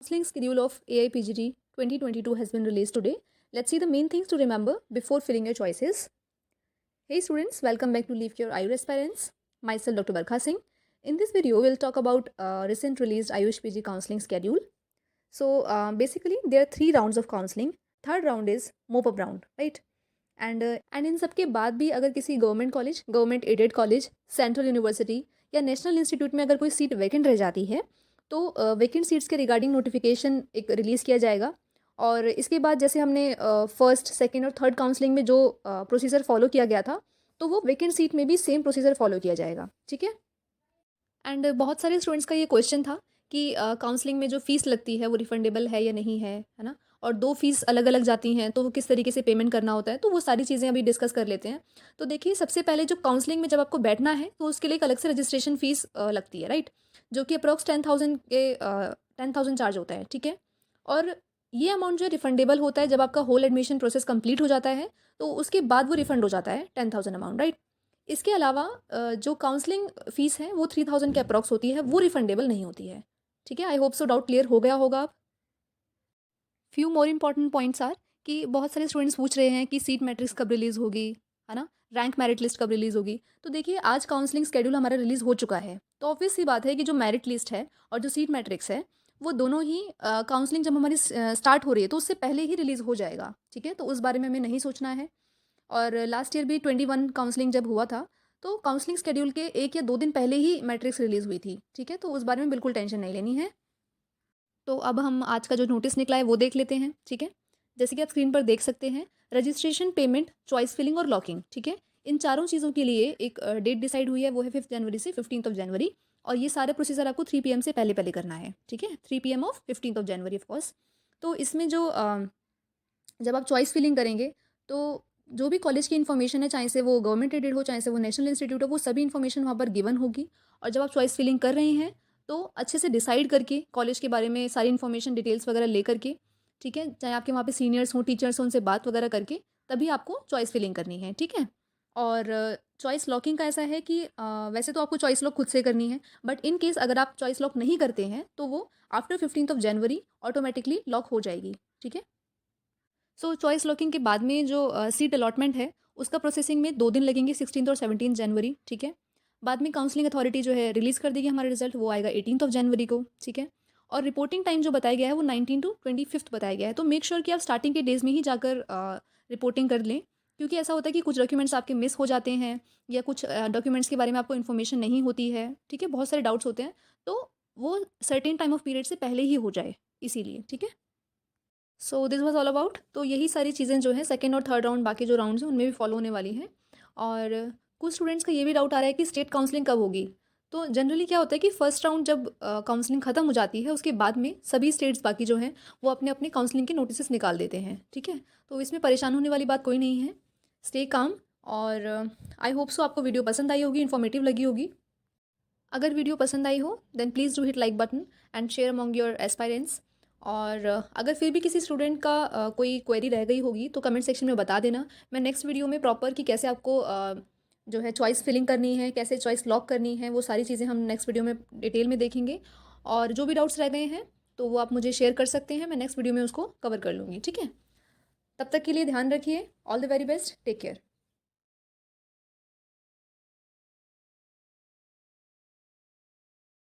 Counseling schedule of AIPGT 2022 has been released today. Let's see the main things to remember before filling your choices. Hey students, welcome back to Leave Your Ayush Aspirants. Myself Dr. Barkha Singh. In this video, we'll talk about recent released Ayush PG counseling schedule. So basically, there are 3 rounds of counseling. Third round is mop-up round, right? And in सब के बाद भी अगर किसी government college, government aided college, central university या national institute में अगर कोई सीट वैकेंट रह जाती है तो वैकेंट सीट्स के रिगार्डिंग नोटिफिकेशन एक रिलीज़ किया जाएगा। और इसके बाद जैसे हमने फर्स्ट, सेकंड और थर्ड काउंसलिंग में जो प्रोसीजर फॉलो किया गया था, तो वो वैकेंट सीट में भी सेम प्रोसीजर फॉलो किया जाएगा, ठीक है। एंड बहुत सारे स्टूडेंट्स का ये क्वेश्चन था कि काउंसलिंग में जो फ़ीस लगती है वो रिफंडेबल है या नहीं है ना, और 2 फ़ीस अलग अलग जाती हैं तो वो किस तरीके से पेमेंट करना होता है, तो वो सारी चीज़ें अभी डिस्कस कर लेते हैं। तो देखिए, सबसे पहले जो काउंसलिंग में जब आपको बैठना है तो उसके लिए एक अलग से रजिस्ट्रेशन फ़ीस लगती है, राइट, जो कि अप्रॉक्स 10,000 चार्ज होता है, ठीक है। और ये अमाउंट जो है रिफंडेबल होता है जब आपका होल एडमिशन प्रोसेस कंप्लीट हो जाता है, तो उसके बाद वो रिफंड हो जाता है 10,000 अमाउंट, राइट। इसके अलावा जो काउंसलिंग फ़ीस है वो 3,000 के अप्रॉक्स होती है, वो रिफंडेबल नहीं होती है, ठीक है। I hope so doubt clear हो गया होगा अब। Few more important points are कि बहुत सारे स्टूडेंट्स पूछ रहे हैं कि सीट मैट्रिक्स कब रिलीज़ होगी, है ना, रैंक मेरिट लिस्ट कब रिलीज़ होगी। तो देखिए, आज काउंसलिंग स्केड्यूल हमारा रिलीज़ हो चुका है, तो ऑब्वियस सी बात है कि जो मेरिट लिस्ट है और जो सीट मैट्रिक्स है वो दोनों ही काउंसलिंग जब हमारी स्टार्ट हो रही है तो उससे पहले ही रिलीज़ हो जाएगा, ठीक है। तो उस बारे में हमें नहीं सोचना है। और लास्ट ईयर भी 21 काउंसलिंग जब हुआ था तो काउंसलिंग स्केड्यूल के 1 या 2 दिन पहले ही मैट्रिक्स रिलीज़ हुई थी, ठीक है। तो उस बारे में बिल्कुल टेंशन नहीं लेनी है। तो अब हम आज का जो नोटिस निकला है वो देख लेते हैं, ठीक है। जैसे कि आप स्क्रीन पर देख सकते हैं, रजिस्ट्रेशन, पेमेंट, चॉइस फिलिंग और लॉकिंग, ठीक है। इन चारों चीज़ों के लिए एक डेट डिसाइड हुई है, वो है 5 जनवरी से 15 जनवरी। और ये सारे प्रोसीजर आपको 3 PM से पहले पहले करना है, ठीक है। 3 PM ऑफ 15 जनवरी ऑफकोर्स। तो इसमें जो जब आप चॉइस फिलिंग करेंगे तो जो भी कॉलेज की इन्फॉर्मेशन है, चाहे से वो गवर्नमेंट एडेड हो, चाहे से वो नेशनल इंस्टीट्यूट हो, वो सभी इन्फॉर्मेशन वहाँ पर गिवन होगी। और जब आप चॉइस फिलिंग कर रहे हैं तो अच्छे से डिसाइड करके कॉलेज के बारे में सारी इन्फॉर्मेशन, डिटेल्स वगैरह ले करके, ठीक है, चाहे आपके वहाँ पे सीनियर्स हों, टीचर्स हों, उनसे बात वगैरह करके तभी आपको चॉइस फिलिंग करनी है, ठीक है। और चॉइस लॉकिंग का ऐसा है कि वैसे तो आपको चॉइस लॉक खुद से करनी है, बट इन केस अगर आप चॉइस लॉक नहीं करते हैं तो वो आफ्टर 15 जनवरी ऑटोमेटिकली लॉक हो जाएगी, ठीक है। सो चॉइस लॉकिंग के बाद में जो सीट अलॉटमेंट है उसका प्रोसेसिंग में 2 दिन लगेंगे, 16 और 17 जनवरी, ठीक है। बाद में काउंसलिंग अथॉरिटी जो है रिलीज़ कर देगी हमारा रिजल्ट, वो आएगा 18 जनवरी को, ठीक है। और रिपोर्टिंग टाइम जो बताया गया है वो 19 टू 25 बताया गया है। तो मेक श्योर कि आप स्टार्टिंग के डेज़ में ही जाकर रिपोर्टिंग कर लें, क्योंकि ऐसा होता है कि कुछ डॉक्यूमेंट्स आपके मिस हो जाते हैं या कुछ डॉक्यूमेंट्स के बारे में आपको इन्फॉर्मेशन नहीं होती है, ठीक है, बहुत सारे डाउट्स होते हैं। तो वो सर्टेन टाइम ऑफ पीरियड से पहले ही हो जाए, इसीलिए, ठीक है। So this was all about. तो यही सारी चीज़ें जो हैं सेकंड और थर्ड राउंड, बाकी जो राउंड्स हैं उनमें भी फॉलो होने वाली हैं। और कुछ स्टूडेंट्स का ये भी डाउट आ रहा है कि स्टेट काउंसलिंग कब होगी। तो जनरली क्या होता है कि फर्स्ट राउंड जब काउंसलिंग ख़त्म हो जाती है उसके बाद में सभी स्टेट्स बाकी जो हैं वो अपने अपने काउंसलिंग के नोटिस निकाल देते हैं, ठीक है। तो इसमें परेशान होने वाली बात कोई नहीं है। Stay calm. और आई होप सो आपको वीडियो पसंद आई होगी, इन्फॉर्मेटिव लगी होगी। अगर वीडियो पसंद आई हो then please do hit like button and share among your aspirants. और अगर फिर भी किसी स्टूडेंट का कोई क्वेरी रह गई होगी तो कमेंट सेक्शन में बता देना। मैं नेक्स्ट वीडियो में प्रॉपर कि कैसे आपको जो है चॉइस फिलिंग करनी है, कैसे चॉइस लॉक करनी है, वो सारी चीज़ें हम नेक्स्ट वीडियो में डिटेल में देखेंगे। और जो भी डाउट्स रह गए हैं तो वो आप मुझे शेयर कर सकते हैं, मैं नेक्स्ट वीडियो में उसको कवर कर लूँगी, ठीक है। तब तक के लिए ध्यान रखिए। All the very best, take care.